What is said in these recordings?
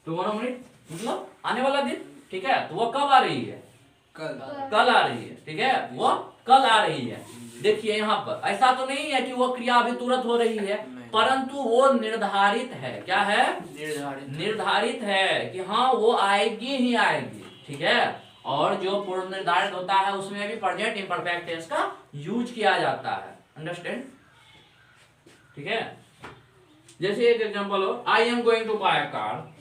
Tomorrow minute मतलब आने वाला दिन, ठीक है। तो वो कब आ रही है? कल आ रही है, ठीक है, वो कल आ रही है। देखिए यहाँ पर ऐसा तो नहीं है कि वो क्रिया अभी तुरंत हो रही है, परंतु वो निर्धारित है। क्या है? निर्धारित है कि हाँ वो आएगी ही आएगी, ठीक है। और जो पूर्व निर्धारित होता है उसमें भी प्रेजेंट इम्परफेक्ट टेंस का यूज किया जाता है। अंडरस्टैंड? ठीक है। जैसे एक एग्जांपल हो, I am going to buy a car.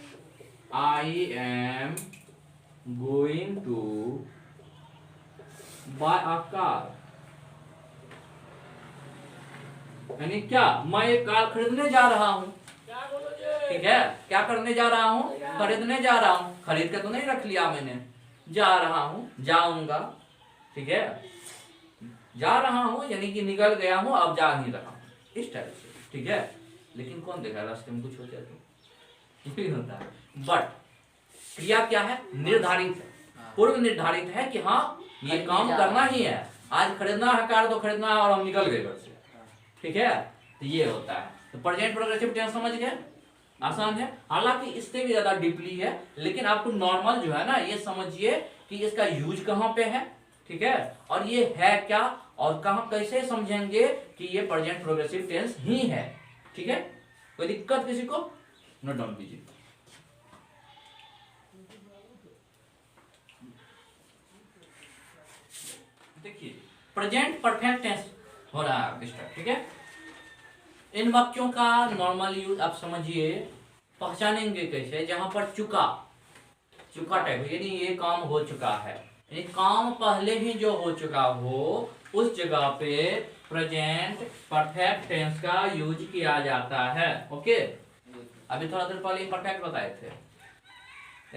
I am going to buy a car, यानी क्या? मैं एक कार खरीदने जा रहा हूँ, ठीक है। क्या करने जा रहा हूँ? खरीदने जा रहा हूँ। खरीद के तो नहीं रख लिया मैंने, जा रहा हूँ, जाऊंगा, ठीक है। जा रहा हूँ यानी कि निकल गया हूँ, अब जा नहीं रहा हूँ, इस टाइप से, ठीक है। लेकिन कौन देखा रास्ते में कुछ हो जाए तो नहीं होता है। बट क्रिया क्या है? निर्धारित है, पूर्व निर्धारित है कि हाँ ये काम करना ही है, आज खरीदना है कार तो खरीदना है, और हम निकल गए घर से, ठीक है। तो ये होता है। तो प्रेजेंट प्रोग्रेसिव टेंस समझ गए? आसान है। हालांकि इससे भी ज्यादा डीपली है, लेकिन आपको नॉर्मल जो है ना ये समझिए कि इसका यूज कहाँ पे है, ठीक है, और ये है क्या, और कहाँ कैसे समझेंगे कि ये प्रेजेंट प्रोग्रेसिव टेंस ही है, ठीक है। कोई दिक्कत किसी को? नोट डाउन कीजिए। देखिए प्रेजेंट परफेक्ट टेंस हो रहा है स्टार्ट, ठीक है। इन वाक्यों का नॉर्मल यूज आप समझिए, पहचानेंगे कैसे? जहां पर चुका टाइप, यानी ये काम हो चुका है, यानी काम पहले ही जो हो चुका हो, उस जगह पे प्रेजेंट परफेक्ट टेंस का यूज किया जाता है। ओके, अभी थोड़ा देर पहले परफेक्ट बताए थे,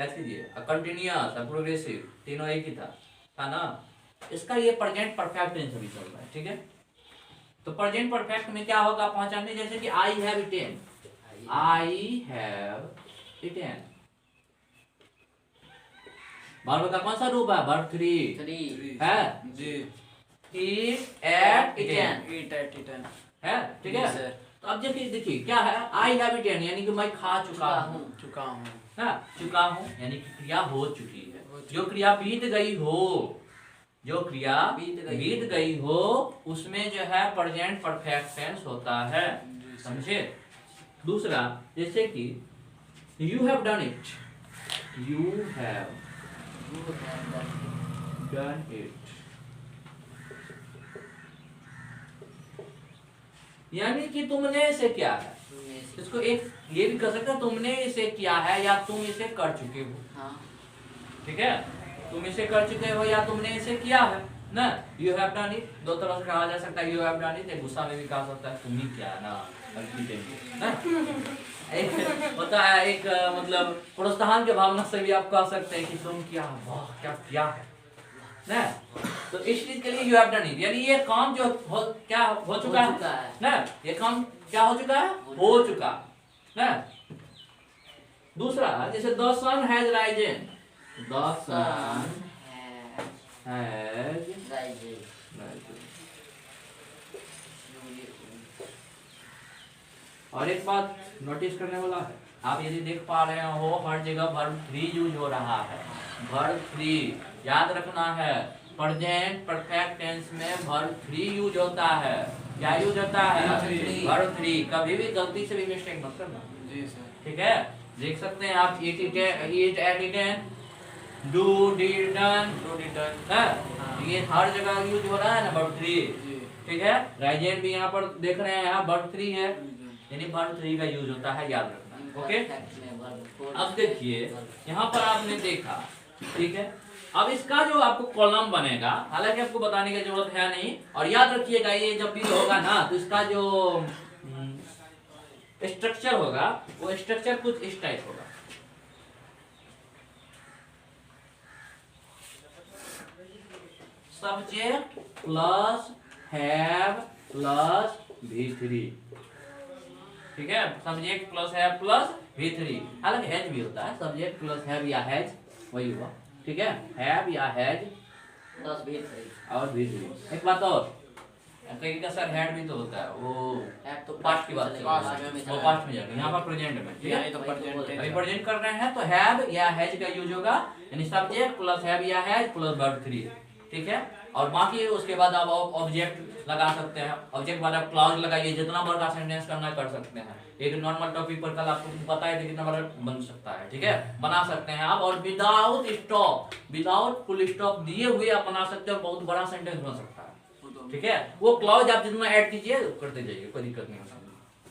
याद कीजिए। कंटिन्यूअस, प्रोग्रेसिव, तीनों एक ही था ना। इसका ये प्रेजेंट परफेक्ट टेंस अभी चल रहा है, ठीक है। तो प्रेजेंट परफेक्ट में क्या होगा पहचानने, जैसे कि I have eaten, I have eaten, verb का कौन सा रूप है? वर्ब थ्री है जी। ईट एट इटेन है, ठीक है। तो अब देखिए क्या है, आई हैव इटेन यानी कि मैं खा चुका हूँ, चुका हूँ यानी कि क्रिया हो चुकी है। जो क्रिया बीत गई हो, जो क्रिया बीत गई हो, उसमें जो है प्रेजेंट परफेक्ट टेंस होता है, समझे। दूसरा, जैसे कि you have done it, you have done it, यानी कि तुमने इसे किया है। इसको एक ये भी कर सकते हो, तुमने इसे किया है या तुम इसे कर चुके हो, ठीक है। तुम इसे कर चुके हो या तुमने इसे किया है ना। यू हैव डन इट दो तरह से कहा जा सकता है। यू हैव डन इट गुस्सा में भी कहा सकता है, तुम ही किया ना, एक होता है एक मतलब प्रोत्साहन के भावना से भी आप कह सकते हैं कि तुम क्या, वाह क्या किया है ना। तो इस चीज के लिए यू हैव डन इट, यानी ये काम जो क्या हो चुका है ना, ये काम क्या हो चुका है? हो चुका ना। दूसरा, जैसे the sun has risen, the sun has risen. और एक बात नोटिस करने वाला है, आप यदि देख पा रहे हो हर जगह वर्ब थ्री यूज हो रहा है। वर्ब थ्री याद रखना है, प्रेजेंट परफेक्ट टेंस में वर्ब थ्री यूज होता है। क्या यूज होता है? Verb three. कभी भी गलती से भी मिस्टेक मत करना जी सर, ठीक है। देख सकते हैं आप eat ate eaten, do did done, ये हर जगह यूज हो रहा है ना वर्ब थ्री, ठीक है। राइजेंट भी यहाँ पर देख रहे हैं, वर्ब थ्री है, यानी वर्ब थ्री का यूज होता है, याद रखना। ओके, अब देखिए यहाँ पर आपने देखा, ठीक है। अब इसका जो आपको कॉलम बनेगा, हालांकि आपको बताने की जरूरत है नहीं, और याद रखिएगा ये जब भी होगा ना तो इसका जो स्ट्रक्चर होगा वो स्ट्रक्चर कुछ इस टाइप होगा। Subject plus have plus V3, ठीक है। Subject plus have plus V3, हालांकि हैज भी होता है, सब्जेक्ट प्लस हैव या हैज वही हुआ, ठीक है। हैव या हैज प्लस V3 और V3। एक बात और, कहीं का सर हैड भी तो होता है, वो Had तो पास्ट की बात चलेगा, है, में वो चला पास्ट में जाएगा, यहाँ पर प्रेजेंट में, ठीक है। ये तो प्रेजेंट अभी प्रेजेंट कर रहे हैं तो हैव या हैज का यूज होगा, यानी सब्जेक्ट प्लस हैव या हैज प्लस वर्ब 3, ठीक है। और बाकी उसके बाद आप ऑब्जेक्ट लगा सकते हैं, ऑब्जेक्ट बाद आप क्लॉज लगाइए, जितना बड़ा का सेंटेंस करना कर सकते हैं। एक नॉर्मल टॉपिक पर कल आपको पता है कि कितना बड़ा बन सकता है, ठीक है, बना सकते हैं आप। और without stop, without full stop दिए हुए आप बना सकते हो, बहुत बड़ा सेंटेंस बन सकता है, ठीक है। वो क्लॉज आप जितना ऐड कीजिए करते जाइए, कोई दिक्कत नहीं होता,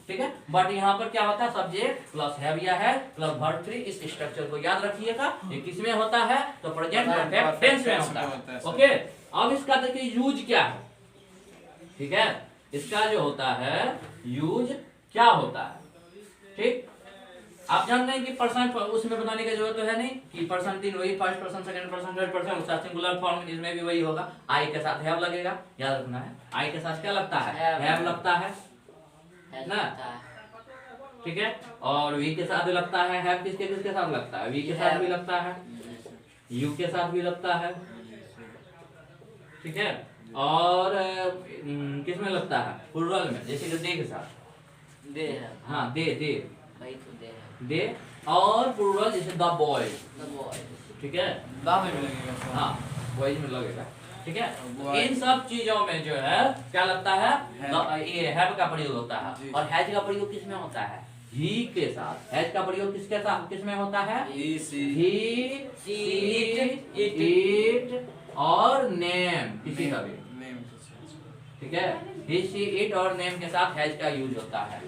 ठीक है। बट यहाँ पर क्या होता है, सब्जेक्ट प्लस हैव या है प्लस वर्ब 3, इस स्ट्रक्चर को याद रखिएगा। ये किसमें होता है, तो प्रेजेंट परफेक्ट टेंस में होता है, ओके। अब इसका देखिए यूज क्या है, ठीक है, इसका जो होता है यूज क्या होता है, ठीक। आप जानते हैं कि पर्सन उसमें बनाने की जरूरत तो है नहीं कि पर्सन 3 वही, first person, second person, third person, उसका सिंगुलर फॉर्म इसमें भी वही होगा। आई के साथ हैव लगेगा, याद रखना है। आई के साथ क्या लगता है, हैव लगता है ना, ठीक है। और वी के साथ भी लगता है, हैव किसके किसके साथ लगता है, वी के साथ भी लगता है, यू के साथ भी लगता है, ठीक है। और किसमें लगता है, प्लुरल में, जैसे कि दे के साथ, दे है, हाँ दे दे भाई तो दे है, दे। और प्लुरल जैसे द बॉय, द बॉय, ठीक है, दा में भी लगेगा सर। हाँ बॉयज में लगेगा, ठीक है। Boy. इन सब चीजों में जो है क्या लगता है, Have. ये हैव का प्रयोग होता है। जी। और हैज का प्रयोग किसमें होता है, ही के साथ। हैज का प्रयोग किसके साथ, किसमें होता है, ही सी ही, सी, इट और नेम, किसी का भी, नेम ठीक है। ही, सी, इट और नेम के साथ हैज का यूज होता है,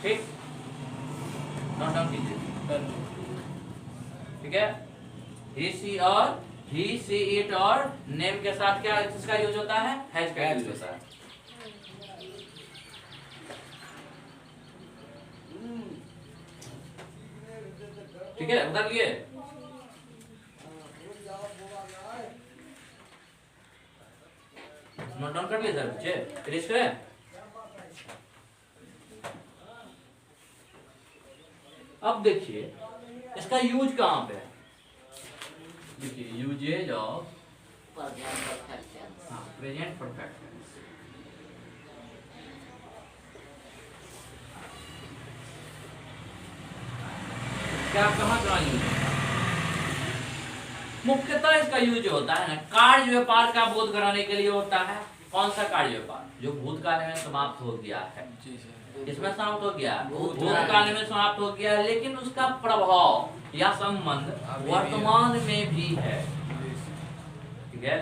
ठीक। नोट डाउन कीजिए, ठीक है। ही, सी और ही, सी, इट और नेम के साथ क्या किसका यूज होता है, हैज का यूज होता है, ठीक है। बता लिए, नोट डाउन कर लिए सर बच्चे, फिनिश करें। अब देखिए इसका यूज कहाँ पे है, देखिए uses of present perfect tense, present perfect tense. क्या कहाँ कहाँ यूज होता है, मुख्यतः इसका यूज होता है ना कार्य व्यापार का बोध कराने के लिए होता है। कौन सा कार्य व्यापार, जो भूतकाल में समाप्त हो गया है, जी सर। इसमें समाप्त हो गया, भूतकाल भूतकाल में समाप्त हो गया, लेकिन उसका प्रभाव या संबंध अभी भी वर्तमान में भी है, जी सर। ठीक है।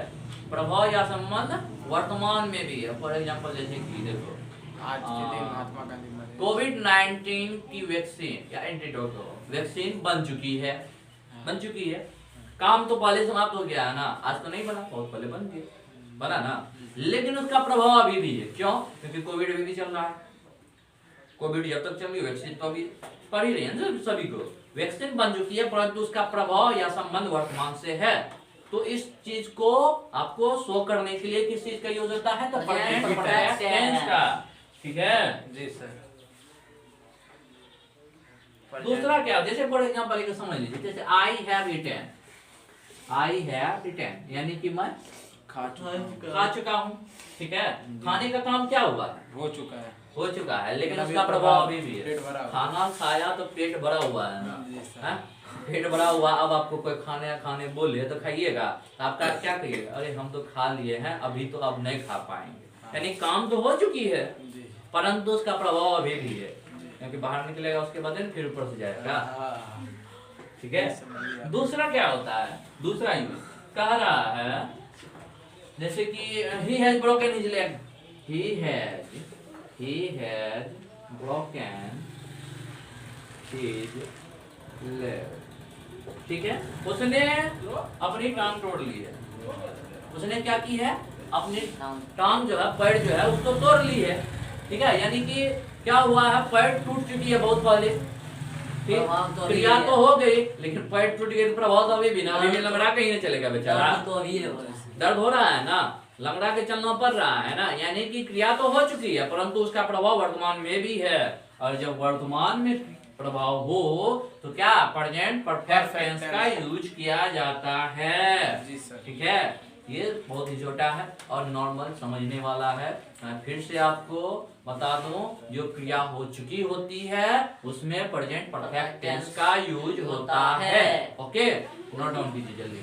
प्रभाव या संबंध वर्तमान में भी है। फॉर एग्जांपल जैसे कि देखो आज के दिन महात्मा गांधी मरे। कोविड-19 की वैक्सीन या एंटीडोट वैक्सीन बन चुकी है, बन चुकी है। काम तो पहले समाप्त हो गया है ना, आज तो नहीं बना, बहुत पहले बन गया, बना ना, लेकिन उसका प्रभाव अभी भी है। क्यों, क्योंकि कोविड अभी भी चल रहा है। कोविड जब तक चल रही है, वैक्सीन तो अभी पड़ ही रही है ना सभी को। वैक्सीन बन चुकी है, परंतु उसका प्रभाव या संबंध वर्तमान से है। तो इस चीज को आपको शो करने के लिए किस चीज का यूज होता है, तो प्रेजेंट परफेक्ट टेंस का, ठीक है। जी सर। दूसरा क्या, जैसे फॉर एग्जांपल एक समझ लीजिए, जैसे I have eaten, I have eaten यानी कि मैं खा खा चुका हूँ, ठीक है। खाने का काम क्या हुआ है, हो चुका है। हो चुका है, लेकिन अभी उसका प्रभाव अभी भी है। पेट भरा हुआ। खाना खाया तो पेट भरा हुआ है ना, जी सर। हैं? पेट भरा हुआ, अब आपको कोई खाने बोले तो खाइएगा, तो आपका क्या कहिएगा, अरे हम तो खा लिए हैं, अभी तो अब नहीं खा पाएंगे। यानी काम तो हो चुकी है, जी। परंतु उसका प्रभाव अभी भी है, क्योंकि बाहर निकलेगा उसके बाद फिर ऊपर से जाएगा, हाँ। ठीक है। दूसरा क्या होता है, दूसरा यूज कह रहा है, जैसे कि he has broken his leg, he has broken his leg, ठीक है। उसने अपनी टांग तोड़ ली है, उसने क्या की है, अपनी टांग जो है, पैर जो है उसको तोड़ ली है, ठीक है। यानी कि क्या हुआ है, पैर टूट चुकी है बहुत पहले, ठीक, क्रिया तो हो गई, लेकिन पैर टूट गई, प्रभाव तो अभी भी ना, अभी भी लंगड़ा कहीं नहीं चलेगा बेचारा, तो अभी है, दर्द हो रहा है ना, लंगड़ा के चलना पड़ रहा है ना। यानी कि क्रिया तो हो चुकी है, परंतु उसका प्रभाव वर्तमान में भी है। और जब वर्तमान में प्रभाव हो तो क्या, प्रेजेंट परफेक्ट टेंस का यूज किया जाता है, जी सर। ठीक है। ये बहुत ही छोटा है और नॉर्मल समझने वाला है। मैं फिर से आपको बता दूं, जो क्रिया हो चुकी होती है उसमें प्रेजेंट परफेक्ट टेंस का यूज होता है। ओके, नोट डाउन कीजिए जल्दी।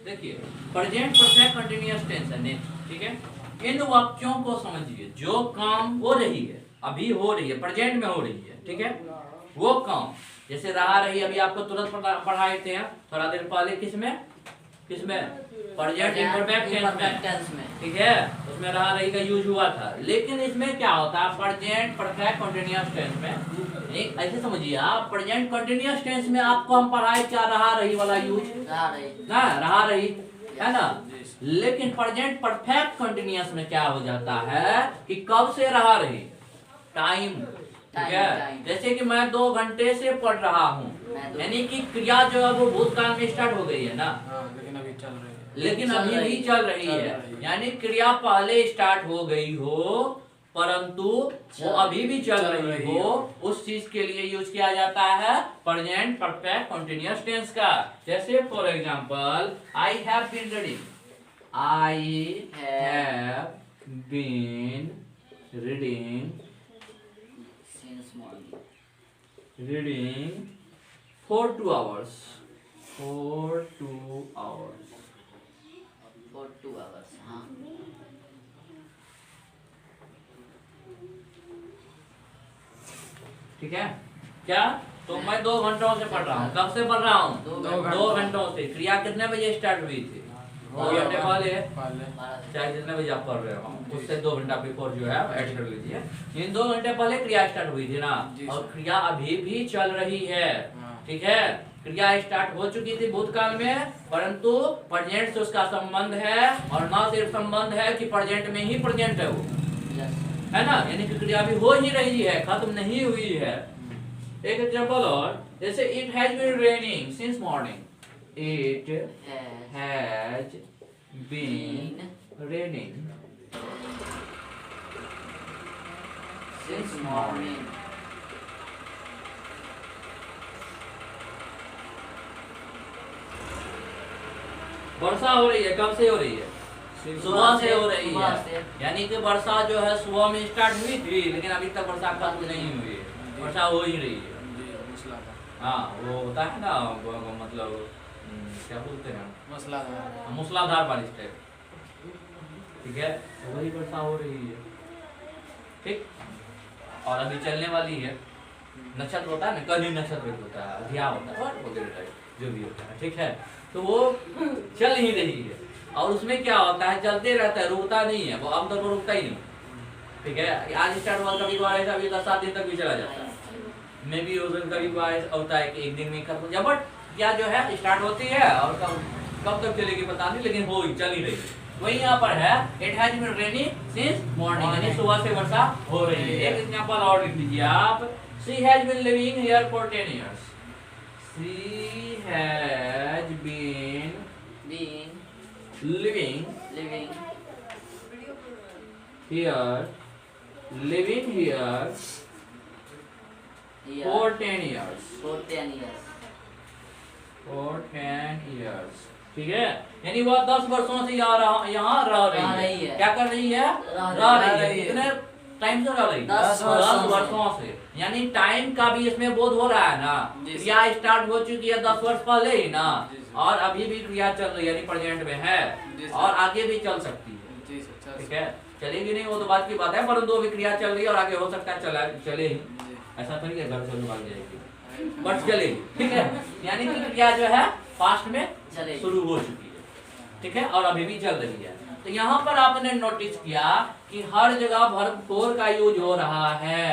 देखिए, प्रेजेंट परफेक्ट कंटीन्यूअस टेंस है नेक्स्ट, ठीक है। इन वाक्यों को समझिए, जो काम हो रही है, अभी हो रही है, प्रेजेंट में हो रही है, ठीक है, वो काम जैसे रहा रही, अभी आपको तुरंत पढ़ाए थे थोड़ा देर पहले, किसमें प्रेजेंट इम्परफेक्ट टेंस में, ठीक है, उसमें रहा रही का यूज हुआ था। लेकिन इसमें क्या होता है, प्रेजेंट परफेक्ट कंटीन्यूअस टेंस में, एक ऐसे समझिए आप, प्रेजेंट कंटीन्यूअस टेंस में आपको हम पढ़ाए क्या, रहा रही वाला यूज, रहा रही है ना। लेकिन प्रेजेंट परफेक्ट कंटीन्यूअस में क्या हो जाता है कि कब से रहा रही, टाइम, ठीक है। जैसे कि मैं 2 घंटे से पढ़ रहा हूँ, यानी कि क्रिया जो है वो भूतकाल में स्टार्ट हो गई है ना, लेकिन अभी चल रही है, लेकिन अभी भी चल रही है, यानी क्रिया पहले स्टार्ट हो गई हो परंतु वो अभी भी चल रही हो, उस चीज के लिए यूज किया जाता है प्रेजेंट परफेक्ट कंटीन्यूअस टेंस का। जैसे for example, I have been reading, I have been reading for 2 hours, for 2 hours, हाँ। ठीक है। क्या, तो मैं 2 घंटों से पढ़ रहा हूँ, कब से पढ़ रहा हूँ, 2 घंटों से। क्रिया कितने बजे स्टार्ट हुई थी, 2 घंटे पहले, चाहे जितने बजे आप पढ़ रहे हो उससे 2 घंटा बिफोर जो है ऐड कर लीजिए। इन 2 घंटे पहले क्रिया स्टार्ट हुई थी ना, और क्रिया अभी भी चल रही है, ठीक है। क्रिया स्टार्ट हो चुकी थी भूतकाल में, परंतु प्रेजेंट से उसका संबंध है, और ना सिर्फ संबंध है कि प्रेजेंट में ही प्रेजेंट है वो, है ना, यानी कि क्रिया अभी हो ही रही है, खत्म नहीं हुई है। एक एग्जांपल और, जैसे it has been raining since morning, it has been raining since morning, वर्षा हो रही है, कब से हो रही है, सुबह से हो रही है, यानी कि वर्षा जो है सुबह में स्टार्ट हुई थी, लेकिन अभी तक वर्षा खत्म नहीं हुई है, वर्षा हो ही रही है। हाँ, वो होता है ना, मतलब क्या बोलते हैं, मूसलाधार बारिश टाइप, ठीक है, वही वर्षा हो रही है, ठीक। और अभी चलने वाली है, नक्षत्र होता है ना, कली नक्षत्र होता है, अधिया होता है, वगैरह टाइप जो भी होता है, ठीक है, तो वो चल ही रही है। और उसमें क्या होता है, चलते रहता है, रुकता नहीं है, वो आमतौर पर रुकता ही नहीं, ठीक है। आज स्टार्ट हुआ, कभी कभार ऐसा भी 10-7 दिन तक भी चला जाता है, मे भी उस दिन कभी कभार होता है कि 1 दिन में खत्म, बट क्या जो है स्टार्ट होती है और कब तक चलेगी पता नहीं, लेकिन वो चल ही रही है। वही यहाँ पर है, it has been raining since morning, यानी सुबह से वर्षा हो रही है। एक एग्जांपल और लिख लीजिए आप, she has been living here for 10 years, she has been living here for 10 years, ठीक है, यानी वह 10 वर्षों से यहाँ रह रही है। क्या कर रही है, रह रही है। कितने टाइम से रह रही है, 10 वर्षों से, यानी टाइम का भी इसमें बोध हो रहा है ना, क्रिया स्टार्ट हो चुकी है 10 वर्ष पहले ही ना, और अभी भी क्रिया चल रही है, यानी प्रेजेंट में है, और आगे भी चल सकती है, ठीक है। चलेगी नहीं वो तो बात की बात है, परंतु अभी क्रिया चल रही है और आगे हो सकता है चले ही, ऐसा तो नहीं है घर से भाग जाएगी, बट चलेगी, ठीक है। यानी कि क्रिया जो है पास्ट में शुरू हो चुकी है, ठीक है, और अभी भी चल रही है। तो यहाँ पर आपने नोटिस किया कि हर जगह वर्ब फोर का यूज हो रहा है,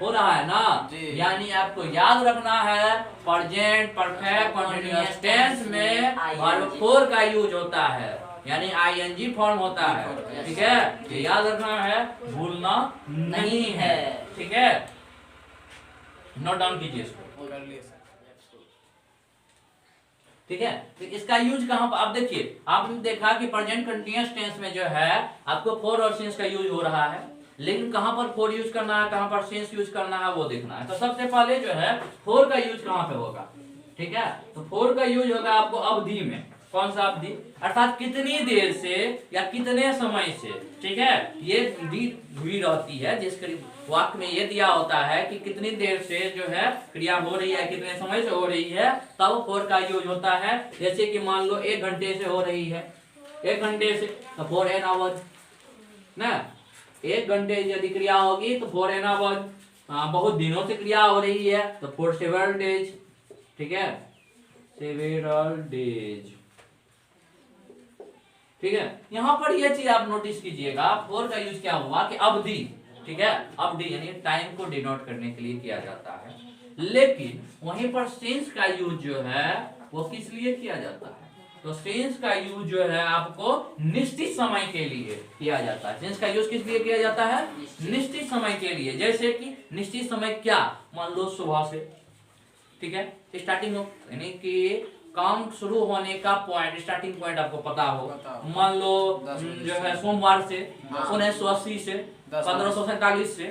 हो रहा है ना, यानी आपको याद रखना है प्रेजेंट परफेक्ट कंटीन्यूअस टेंस में वर्ब फोर का यूज होता है, यानी आईएनजी फॉर्म होता है, ठीक है, ये याद रखना है, भूलना नहीं है, ठीक है। नोट डाउन कीजिए इसको, ठीक है। तो इसका यूज कहाँ पर, आप देखिए, आपने देखा कि प्रेजेंट कंटीन्यूअस टेंस में जो है आपको फोर और सिंस का यूज हो रहा है, लेकिन कहाँ पर फोर यूज करना है, कहाँ पर सिंस यूज करना है, वो देखना है। तो सबसे पहले जो है फोर का यूज कहाँ पे होगा, ठीक है। तो फोर का यूज होगा आपको अवधि में। कौन सा अवधि? अर्थात कितनी देर से या कितने समय से, ठीक है, ये दी हुई रहती है। जिस वाक्य में ये दिया होता है कि कितनी देर से जो है क्रिया हो रही है, कितने समय से हो रही है, तब फोर का यूज होता है। जैसे कि मान लो 1 घंटे से हो रही है, 1 घंटे से, तो 4 एन आवर ना। 1 घंटे यदि क्रिया होगी तो 4 एन आवर। बहुत दिनों से क्रिया हो रही है तो 4 सेवरल डेज, ठीक है, सेवरल डेज, ठीक है। यहाँ पर यह चीज आप नोटिस कीजिएगा, फोर का यूज क्या हुआ कि अवधि, ठीक है, अवधि यानी टाइम को डिनोट करने के लिए किया जाता है। लेकिन वहीं पर सिंस का यूज जो है वो किस लिए किया जाता है? तो सिंस का यूज जो है आपको निश्चित समय के लिए किया जाता है। सिंस का यूज किस लिए किया जाता है? निश्चित समय के लिए। जैसे कि निश्चित समय क्या? मान लो सुबह से, ठीक है, स्टार्टिंग यानी कि काम शुरू होने का पॉइंट, स्टार्टिंग पॉइंट आपको पता हो। मान लो जो है सोमवार से, 1980 से, 1547 से,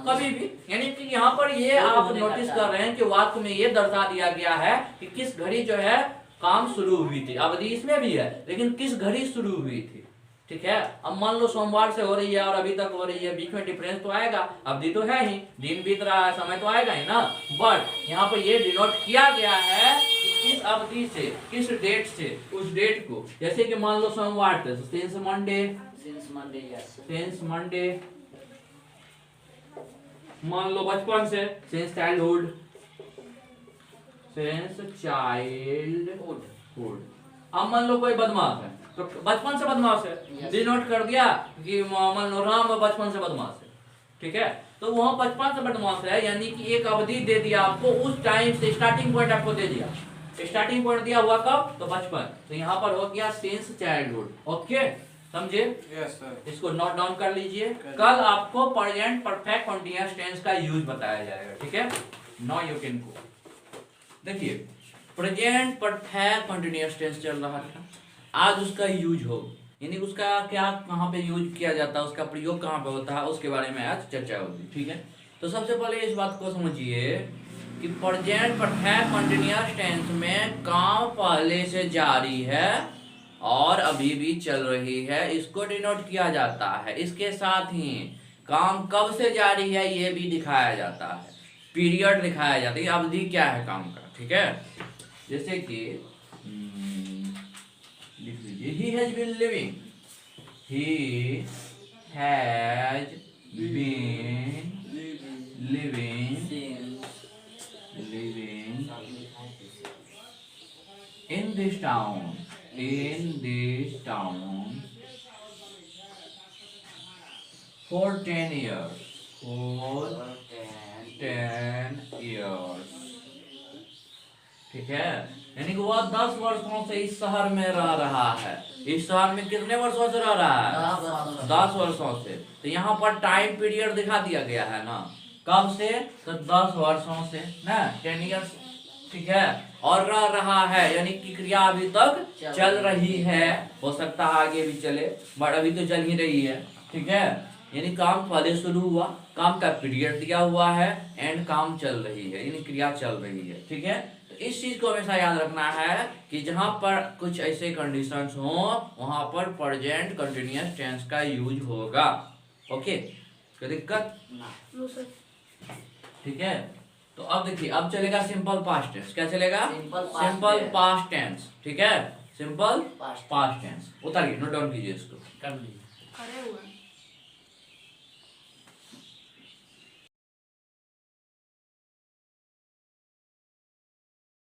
कभी भी, यानी कि यहाँ पर ये आप नोटिस कर रहे हैं कि वाक्य में ये दर्शा दिया गया है कि किस घड़ी जो है काम शुरू हुई थी। अवधि इसमें भी है लेकिन किस घड़ी शुरू हुई थी, ठीक है। अब मान लो सोमवार से हो रही है और अभी तक हो रही है, बीच में डिफरेंस तो आएगा, अवधि तो है ही, दिन बीत रहा है, समय तो आएगा ही ना। बट यहाँ पर ये डिनोट किया गया है कि किस अवधि से, किस डेट से, उस डेट को। जैसे कि मान लो सोमवार से, सिंस मंडे, सिंस मंडे। मान लो बचपन से, सिंस चाइल्डहुड, सिंस चाइल्डहुड। अब मान लो कोई बदमाश है तो बचपन से बदमाश है, डिनोट कर दिया कि मान लो राम बचपन से बदमाश है, ठीक है। तो वहाँ बचपन से बदमाश है यानी कि एक अवधि दे दिया आपको, उस टाइम से स्टार्टिंग पॉइंट आपको दे दिया। स्टार्टिंग पॉइंट दिया हुआ कब? तो बचपन। तो यहाँ पर हो गया सिंस चाइल्डहुड। ओके, समझे? Yes sir. इसको नोट डाउन कर लीजिए। कल आपको प्रेजेंट परफेक्ट कंटीन्यूअस टेंस का यूज बताया जाएगा, ठीक है। Now you can go. देखिए प्रेजेंट परफेक्ट कंटीन्यूअस टेंस चल रहा था, आज उसका यूज हो, यानी उसका क्या कहाँ पे यूज किया जाता है, उसका प्रयोग कहाँ पे होता है, उसके बारे में आज चर्चा होगी, ठीक है। तो सबसे पहले इस बात को समझिए कि प्रेजेंट परफेक्ट कंटीन्यूअस टेंस में काम पहले से जारी है और अभी भी चल रही है, इसको डिनोट किया जाता है। इसके साथ ही काम कब से जारी है ये भी दिखाया जाता है, पीरियड दिखाया जाता है, अवधि क्या है काम का, ठीक है। जैसे कि लिख लीजिए, he has been living, he has been living in this town for 10 years, for 10 years, ठीक है। यानी कि वह 10 वर्षों से इस शहर में रह रहा है। इस शहर में कितने वर्षों से रह रहा है? 10 वर्षों से। तो यहाँ पर टाइम पीरियड दिखा दिया गया है ना, कब से? तो 10 वर्षों से ना, 10 ईयर्स, ठीक है। और रह रहा है यानी कि क्रिया अभी तक चल रही है, हो सकता है आगे भी चले, बट अभी तो चल ही रही है, ठीक है। यानी काम पहले शुरू हुआ, काम का पीरियड दिया हुआ है, एंड काम चल रही है, यानी क्रिया चल रही है, ठीक है। तो इस चीज को हमेशा याद रखना है कि जहां पर कुछ ऐसे कंडीशंस हो वहां पर प्रेजेंट कंटीन्यूअस टेंस का यूज होगा। ओके, कोई दिक्कत? ठीक है। तो अब देखिए, अब चलेगा सिंपल पास्ट टेंस। क्या चलेगा? सिंपल पास्ट टेंस, ठीक है। Simple past tense. उतारिए, नोट डाउन कीजिए इसको। कर लीजिए।